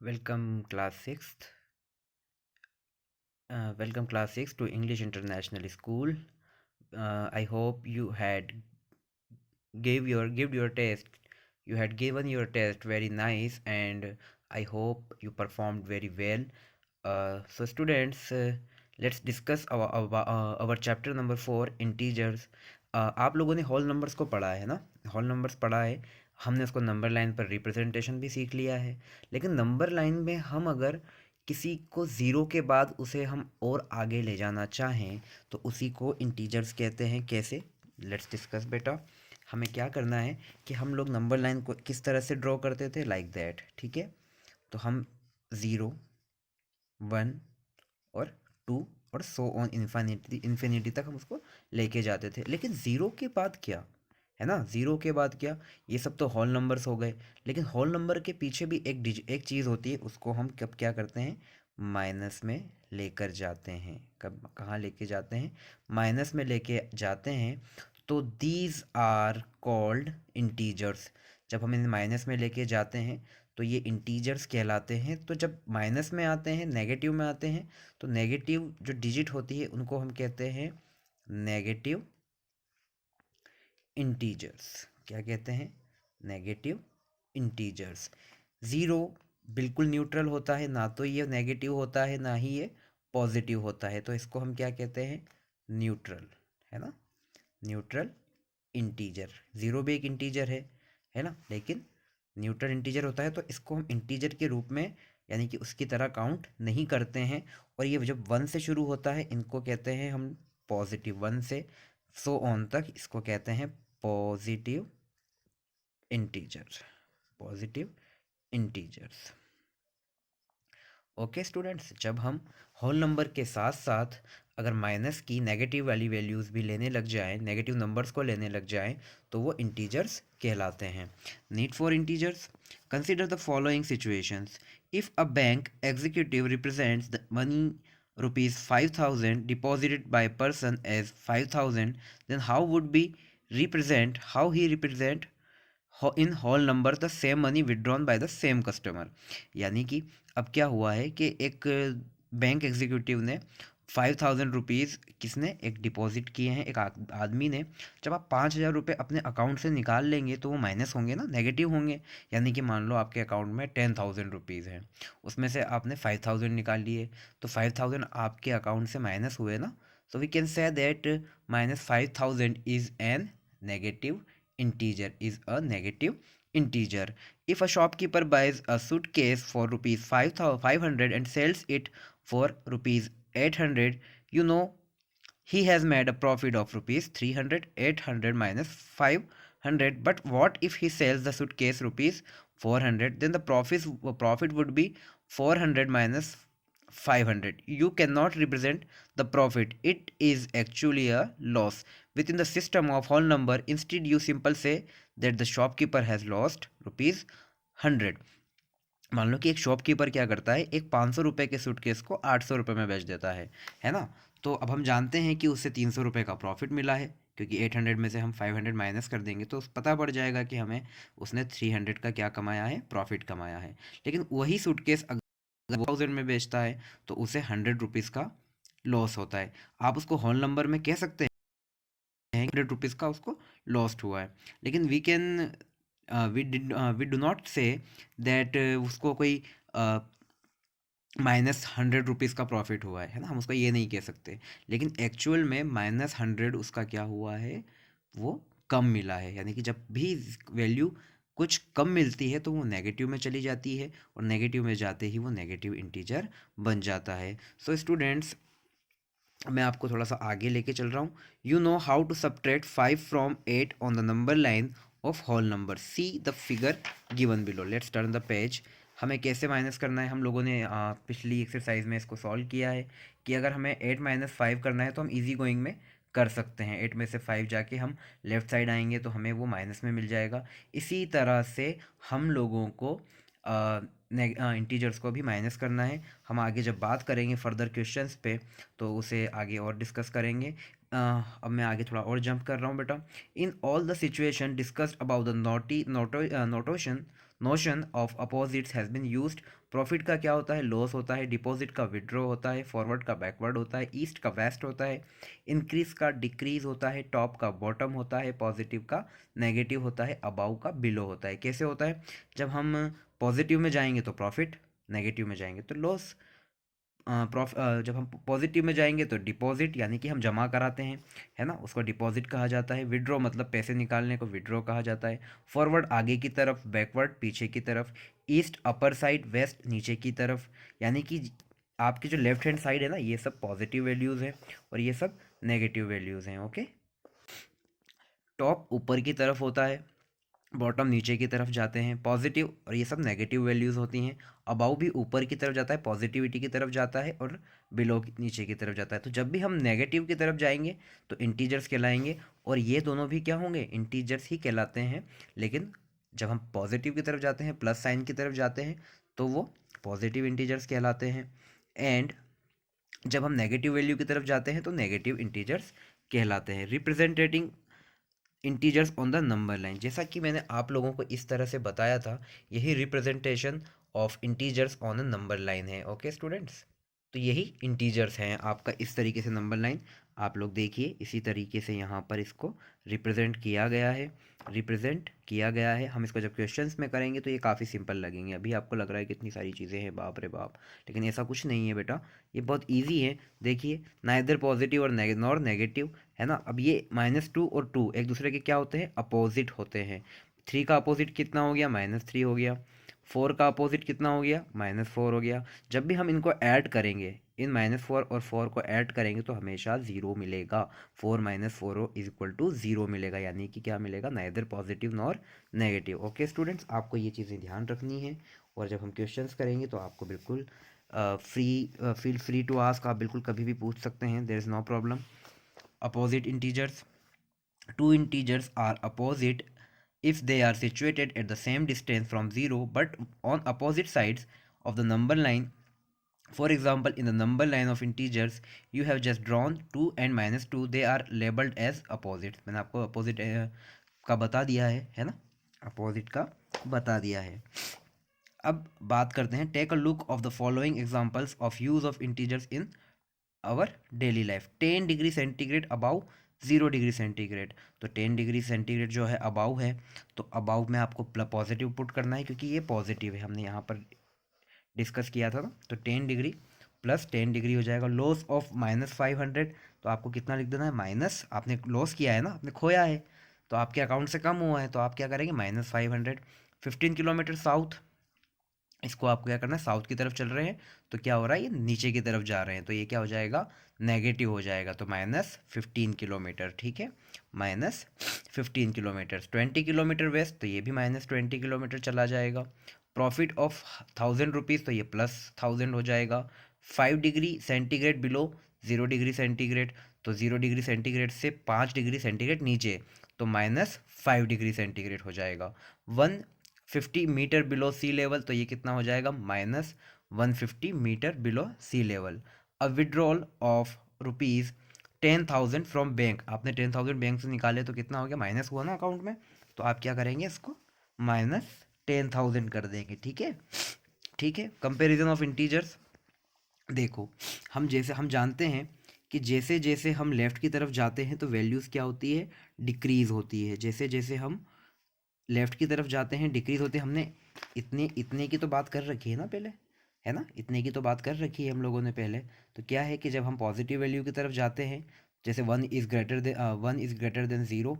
Welcome class 6th. Welcome class 6 to English International School. I hope you had give your test. You had given your test very nice, and I hope you performed very well. So students, let's discuss our chapter number 4 integers. आप लोगों ने whole numbers को पढ़ा है ना? Whole numbers पढ़ा है। हमने उसको नंबर लाइन पर रिप्रेजेंटेशन भी सीख लिया है। लेकिन नंबर लाइन में हम अगर किसी को ज़ीरो के बाद उसे हम और आगे ले जाना चाहें तो उसी को इंटीजर्स कहते हैं। कैसे? लेट्स डिस्कस बेटा। हमें क्या करना है कि हम लोग नंबर लाइन को किस तरह से ड्रॉ करते थे, लाइक दैट। ठीक है, तो हम ज़ीरो, वन और टू और सो ऑन इन्फिनिटी इन्फिनिटी तक हम उसको लेके जाते थे। लेकिन ज़ीरो के बाद क्या है ना, ज़ीरो के बाद क्या? ये सब तो होल नंबर्स हो गए। लेकिन होल नंबर के पीछे भी एक चीज़ होती है, उसको हम कब क्या करते हैं? माइनस में लेकर जाते हैं। कब कहाँ लेके जाते हैं? माइनस में लेके जाते हैं। तो दीज आर कॉल्ड इंटीजर्स। जब हम इन्हें माइनस में लेके जाते हैं तो ये इंटीजर्स कहलाते हैं। तो जब माइनस में आते हैं, नेगेटिव में आते हैं, तो नेगेटिव जो डिजिट होती है उनको हम कहते हैं नेगेटिव इंटीजर्स। क्या कहते हैं? Negative integers. ज़ीरो बिल्कुल न्यूट्रल होता है, ना तो ये नेगेटिव होता है ना ही ये पॉजिटिव होता है, तो इसको हम क्या कहते हैं? न्यूट्रल, है ना? Neutral integer. ज़ीरो भी एक इंटीजर है ना, लेकिन न्यूट्रल इंटीजर होता है, तो इसको हम इंटीजर के रूप में यानी कि उसकी तरह काउंट नहीं करते हैं। और ये जब वन से शुरू होता है इनको कहते हैं हम पॉजिटिव। वन से सो ऑन तक इसको कहते हैं positive integer. Positive integers. Okay students, जब हम होल नंबर के साथ साथ अगर माइनस की नेगेटिव वाली वैल्यूज़ भी लेने लग जाएं, नेगेटिव नंबर्स को लेने लग जाएं, तो वो इंटीजर्स कहलाते हैं। Need for integers. Consider the following situations. If a bank executive represents the money ₹5,000 deposited by a person as 5,000, then how he represent in whole number the same money withdrawn by the same customer. यानी कि अब क्या हुआ है कि एक bank executive ने 5,000 rupees किसने एक डिपॉजिट किए हैं, एक आदमी ने। जब आप 5,000 रुपये अपने अकाउंट से निकाल लेंगे तो वो माइनस होंगे ना, नेगेटिव होंगे। यानी कि मान लो आपके अकाउंट में 10,000 रुपीज़ हैं, उसमें से आपने 5,000 निकाल लिए, तो 5,000 आपके अकाउंट से माइनस हुए ना। So we can say that -5,000 is an negative integer, is a negative integer. If a shopkeeper buys a suitcase for rupees 500 and sells it for rupees 800, you know he has made a profit of rupees 300. 800 minus 500. But what if he sells the suitcase rupees 400? Then the profit would be 400 minus 500. You cannot represent the profit, it is actually a loss. Within the system of whole number, instead you simple say that the shopkeeper has lost rupees 100. मान लो कि एक shopkeeper क्या करता है, एक 500 रुपये के suitcase को 800 रुपये में बेच देता है ना। तो अब हम जानते हैं कि उससे 300 रुपये का प्रॉफिट मिला है, क्योंकि 800 में से हम 500 माइनस कर देंगे तो पता पड़ जाएगा कि हमें उसने 300 का क्या कमाया है, प्रॉफिट कमाया है। लेकिन वही सूटकेस अगर 1000 में बेचता है तो उसे 100 रुपीज़ का लॉस होता है। आप उसको होल नंबर में कह सकते हैं 100 रुपीज़ का उसको लॉस्ट हुआ है। लेकिन we do not say that उसको कोई -100 रुपीज़ का प्रॉफिट हुआ है ना, हम उसको ये नहीं कह सकते। लेकिन एक्चुअल में -100 उसका क्या हुआ है, वो कम मिला है। यानी कि जब भी वैल्यू कुछ कम मिलती है तो वो नेगेटिव में चली जाती है, और नेगेटिव में जाते ही वो नेगेटिव इंटीजर बन जाता है। सो स्टूडेंट्स, मैं आपको थोड़ा सा आगे लेके चल रहा हूँ। You know how to subtract 5 from 8 on the number line of whole number, see the figure given below. Let's turn the page. हमें कैसे माइनस करना है, हम लोगों ने पिछली एक्सरसाइज में इसको सॉल्व किया है कि अगर हमें 8 माइनस 5 करना है तो हम इजी गोइंग में कर सकते हैं। 8 में से 5 जाके हम लेफ़्ट साइड आएंगे तो हमें वो माइनस में मिल जाएगा। इसी तरह से हम लोगों को इंटीजर्स को भी माइनस करना है। हम आगे जब बात करेंगे फर्दर क्वेश्चंस पे तो उसे आगे और डिस्कस करेंगे। अब मैं आगे थोड़ा और जंप कर रहा हूँ बेटा। In all the situation discussed about the notation, notion of opposites has been used. Profit का क्या होता है? लॉस होता है। डिपॉजिट का विड्रॉ होता है। फॉरवर्ड का बैकवर्ड होता है। ईस्ट का वेस्ट होता है। इंक्रीज का डिक्रीज होता है। टॉप का बॉटम होता है। पॉजिटिव का नेगेटिव होता है। अबाउ का बिलो होता है। कैसे होता है? जब हम पॉजिटिव में जाएंगे तो प्रॉफिट, नेगेटिव में जाएंगे तो लॉस। जब हम पॉजिटिव में जाएंगे तो डिपॉजिट यानी कि हम जमा कराते हैं, है ना, उसको डिपॉजिट कहा जाता है। विड्रॉ मतलब पैसे निकालने को विड्रॉ कहा जाता है। फॉरवर्ड आगे की तरफ, बैकवर्ड पीछे की तरफ। ईस्ट अपर साइड, वेस्ट नीचे की तरफ। यानी कि आपकी जो लेफ्ट हैंड साइड है ना, ये सब पॉजिटिव वैल्यूज़ हैं और ये सब नेगेटिव वैल्यूज़ हैं। ओके। टॉप ऊपर की तरफ होता है, बॉटम नीचे की तरफ जाते हैं, पॉजिटिव, और ये सब नेगेटिव वैल्यूज़ होती हैं। अबाउ भी ऊपर की तरफ जाता है, पॉजिटिविटी की तरफ जाता है, और बिलो नीचे की तरफ जाता है। तो जब भी हम नेगेटिव की तरफ जाएंगे तो इंटीजर्स कहलाएंगे, और ये दोनों भी क्या होंगे? इंटीजर्स ही कहलाते हैं। लेकिन जब हम पॉजिटिव की तरफ जाते हैं, प्लस साइन की तरफ जाते हैं, तो वो पॉजिटिव इंटीजर्स कहलाते हैं। एंड जब हम नेगेटिव वैल्यू की तरफ जाते हैं तो नेगेटिव इंटीजर्स कहलाते हैं। Representing integers on the number line, जैसा कि मैंने आप लोगों को इस तरह से बताया था, यही representation of integers on a number line है। ओके स्टूडेंट्स, तो यही इंटीजर्स हैं आपका, इस तरीके से नंबर लाइन आप लोग देखिए, इसी तरीके से यहाँ पर इसको रिप्रेजेंट किया गया है। हम इसको जब क्वेश्चंस में करेंगे तो ये काफ़ी सिंपल लगेंगे। अभी आपको लग रहा है कितनी सारी चीज़ें हैं, बाप रे बाप, लेकिन ऐसा कुछ नहीं है बेटा, ये बहुत ईजी है। देखिए, नाइदर पॉजिटिव और नॉर नेगेटिव, है ना। अब ये -2 और 2 एक दूसरे के क्या होते हैं? अपोजिट होते हैं। 3 का अपोजिट कितना हो गया? -3 हो गया। 4 का अपोजिट कितना हो गया? -4 हो गया। जब भी हम इनको ऐड करेंगे, इन -4 और 4 को ऐड करेंगे तो हमेशा 0 मिलेगा। 4 - 4 इज इक्वल टू 0 मिलेगा, यानी कि क्या मिलेगा? Neither positive nor negative. Okay students, आपको ये चीज़ें ध्यान रखनी है, और जब हम क्वेश्चंस करेंगे तो आपको बिल्कुल फील फ्री टू आस्क, आप बिल्कुल कभी भी पूछ सकते हैं, there is no problem. Opposite integers. Two integers are opposite if they are situated at the same distance from 0 but on opposite sides of the number line. For example, in the number line of integers you have just drawn 2 and -2, they are labeled as opposites. मैंने आपको opposite का बता दिया है ना, opposite का बता दिया है। अब बात करते हैं, take a look of the following examples of use of integers in our daily life. 10 degree centigrade above 0 degree centigrade, तो 10 डिग्री सेंटीग्रेड जो है अबाउ है, तो अबाउ में आपको पॉजिटिव पुट करना है क्योंकि ये पॉजिटिव है, हमने यहाँ पर डिस्कस किया था ना। तो 10 डिग्री प्लस 10 डिग्री हो जाएगा। लॉस ऑफ -500, तो आपको कितना लिख देना है? माइनस, आपने लॉस किया है ना, आपने खोया है, तो आपके अकाउंट से कम हुआ है, तो आप क्या करेंगे? -500। 15 किलोमीटर साउथ, इसको आपको क्या करना है? साउथ की तरफ चल रहे हैं, तो क्या हो रहा है? ये नीचे की तरफ जा रहे हैं, तो ये क्या हो जाएगा? नेगेटिव हो जाएगा, तो -15 किलोमीटर, ठीक है, -15 किलोमीटर। 20 किलोमीटर वेस्ट, तो ये भी -20 किलोमीटर चला जाएगा। प्रॉफिट ऑफ 1000 रुपीज़, तो ये +1000 हो जाएगा। 5 degree centigrade below 0 degree centigrade, तो 0 डिग्री सेंटीग्रेड से 5 डिग्री सेंटीग्रेड नीचे, तो -5 डिग्री सेंटीग्रेड हो जाएगा। 150 मीटर बिलो सी लेवल, तो ये कितना हो जाएगा? -150 metre below sea level. A withdrawal of ₹10,000 from bank, आपने 10,000 बैंक से निकाले तो कितना हो गया? माइनस हुआ ना अकाउंट में, तो आप क्या करेंगे? इसको -10,000 कर देंगे, ठीक है, ठीक है। कंपेरिजन ऑफ इंटीजर्स, देखो, हम जानते हैं कि जैसे जैसे हम लेफ़्ट की तरफ जाते हैं तो वैल्यूज़ क्या होती है? डिक्रीज़ होती है। जैसे जैसे हम लेफ़्ट की तरफ जाते हैं डिक्रीज़ होते हैं। हमने इतने इतने की तो बात कर रखी है ना पहले, है ना, इतने की तो बात कर रखी है हम लोगों ने पहले। तो क्या है कि जब हम पॉजिटिव वैल्यू की तरफ जाते हैं, जैसे 1 is greater then 0,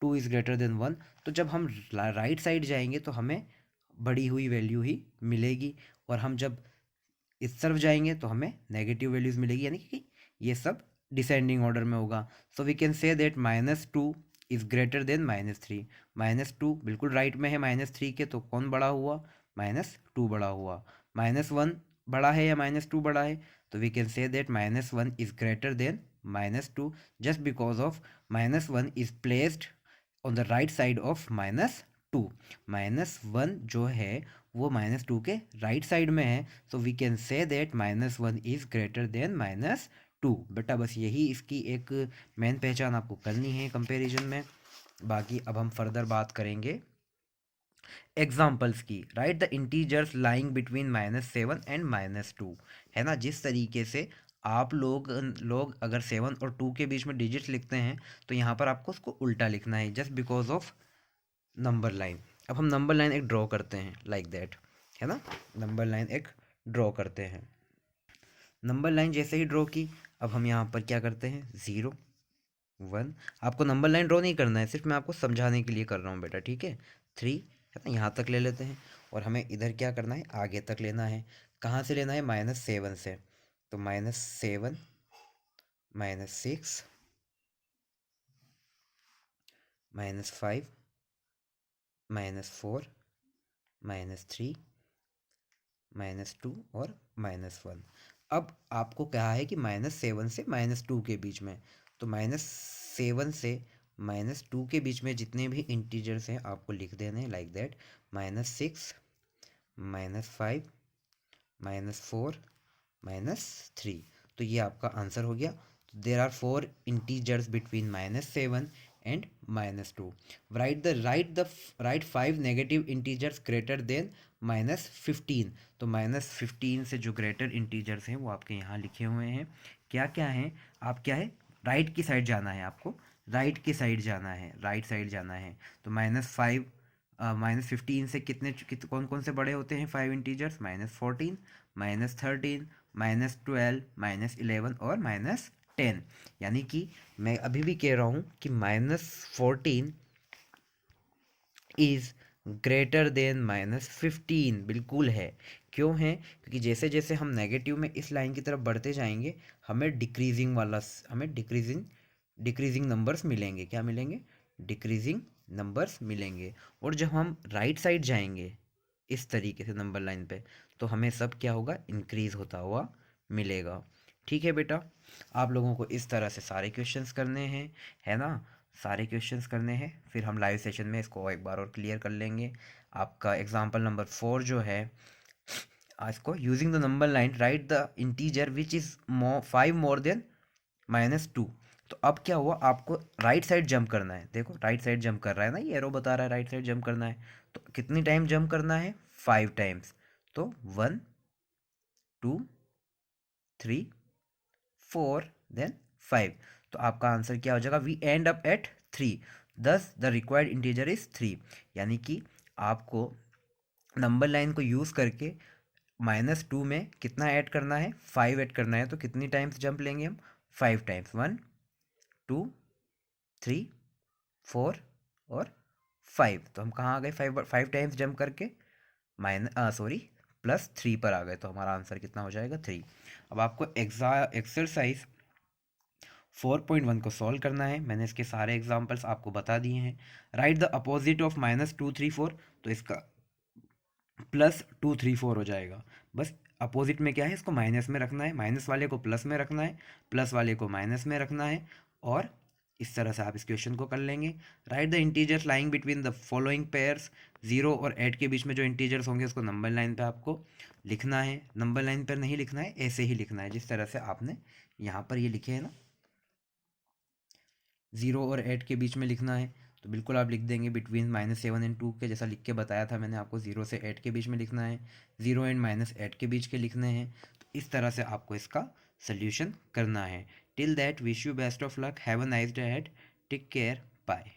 2 is greater then 1, तो जब हम राइट साइड जाएंगे तो हमें बढ़ी हुई वैल्यू ही मिलेगी, और हम जब इस तरफ जाएंगे तो हमें नेगेटिव वैल्यूज़ मिलेगी, यानी कि ये सब डिसेंडिंग ऑर्डर में होगा। So we can say that -2 is greater than -3। -2 बिल्कुल राइट में है -3 के, तो कौन बड़ा हुआ? -2 बड़ा हुआ। -1 बड़ा है या -2 बड़ा है? तो we can say that -1 is greater than -2, just because of -1 is placed on the right side of -2। -1 जो है वो -2 के राइट साइड में है, so we can say that -1 is greater than -2। बेटा बस यही इसकी एक मेन पहचान आपको करनी है कंपैरिजन में। बाकी अब हम फर्दर बात करेंगे एग्जाम्पल्स की। Right the integers lying between -7 and -2, है ना। जिस तरीके से आप लोग अगर 7 और 2 के बीच में डिजिट्स लिखते हैं तो यहाँ पर आपको उसको उल्टा लिखना है, just because of number line. अब हम नंबर लाइन एक ड्रॉ करते हैं लाइक दैट, है ना। नंबर लाइन एक ड्रॉ करते हैं। नंबर लाइन जैसे ही ड्रॉ की, अब हम यहाँ पर क्या करते हैं, 0 1। आपको नंबर लाइन ड्रॉ नहीं करना है, सिर्फ मैं आपको समझाने के लिए कर रहा हूँ बेटा, ठीक है। 3, है ना, यहाँ तक ले लेते हैं। और हमें इधर क्या करना है, आगे तक लेना है। कहाँ से लेना है, -7 से। तो -7 -6 -5 -4 -3 -2 और -1। अब आपको क्या है कि -7 से -2 के बीच में, तो -7 से -2 के बीच में जितने भी इंटीजर्स हैं आपको लिख देने हैं लाइक दैट। -6 -5 -4 -3। तो ये आपका आंसर हो गया। There are 4 integers between -7 and -2। Right 5 negative integers greater than -15। तो -15 से जो ग्रेटर इंटीजर्स हैं वो आपके यहाँ लिखे हुए हैं। क्या क्या हैं, आप क्या है, राइट की साइड जाना है आपको, राइट की साइड जाना है, राइट साइड जाना है। तो -5 -15 से कौन कौन से बड़े होते हैं 5 इंटीजर्स, -14 -13 -12 -11 और -10। यानी कि मैं अभी भी कह रहा हूँ कि -14 इज़ ग्रेटर देन -15, बिल्कुल है। क्यों है, क्योंकि जैसे जैसे हम नेगेटिव में इस लाइन की तरफ बढ़ते जाएंगे हमें डिक्रीजिंग नंबर्स मिलेंगे। क्या मिलेंगे, डिक्रीजिंग नंबर्स मिलेंगे। और जब हम राइट साइड जाएंगे इस तरीके से नंबर लाइन पे, तो हमें सब क्या होगा, इंक्रीज होता हुआ मिलेगा। ठीक है बेटा, आप लोगों को इस तरह से सारे क्वेश्चंस करने हैं, है ना, सारे क्वेश्चंस करने हैं। फिर हम लाइव सेशन में इसको एक बार और क्लियर कर लेंगे। आपका एग्जाम्पल नंबर 4 जो है, इसको using the number line right the integer which is 5 more than -2। तो अब क्या हुआ, आपको राइट साइड जंप करना है। देखो राइट साइड जंप कर रहा है ना, ये एरो बता रहा है राइट साइड जंप करना है। तो कितनी टाइम जंप करना है, 5 टाइम्स। तो 1 2 3 4 देन 5। तो आपका आंसर क्या हो जाएगा, वी एंड अप एट 3, दस द रिक्वायर्ड इंटीजर इज 3। यानी कि आपको नंबर लाइन को यूज़ करके -2 में कितना ऐड करना है, 5 ऐड करना है। तो कितनी टाइम्स जंप लेंगे हम, 5 टाइम्स, 1 2 3 4 और 5। तो हम कहाँ आ गए, 5 टाइम्स जंप करके +3 पर आ गए। तो हमारा आंसर कितना हो जाएगा, 3। अब आपको एक्सरसाइज 4.1 को सॉल्व करना है। मैंने इसके सारे एग्जांपल्स आपको बता दिए हैं। Right the opposite of -2 3 4। तो इसका +2 3 4 हो जाएगा। बस अपोजिट में क्या है, इसको माइनस में रखना है, माइनस वाले को प्लस में रखना है, प्लस वाले को माइनस में रखना है। और इस तरह से आप इस क्वेश्चन को कर लेंगे। Right the integers lying between the following pairs. 0 और 8 के बीच में जो इंटीजर्स होंगे उसको नंबर लाइन पे आपको लिखना है। नंबर लाइन पर नहीं लिखना है, ऐसे ही लिखना है जिस तरह से आपने यहाँ पर ये लिखे हैं ना, 0 और 8 के बीच में लिखना है। तो बिल्कुल आप लिख देंगे बिटवीन -7 एंड 2 के, जैसा लिख के बताया था मैंने आपको, 0 से 8 के बीच में लिखना है, 0 एंड -8 के बीच के लिखने हैं। तो इस तरह से आपको इसका सोल्यूशन करना है। Till that wish you best of luck, have a nice day ahead, take care, bye.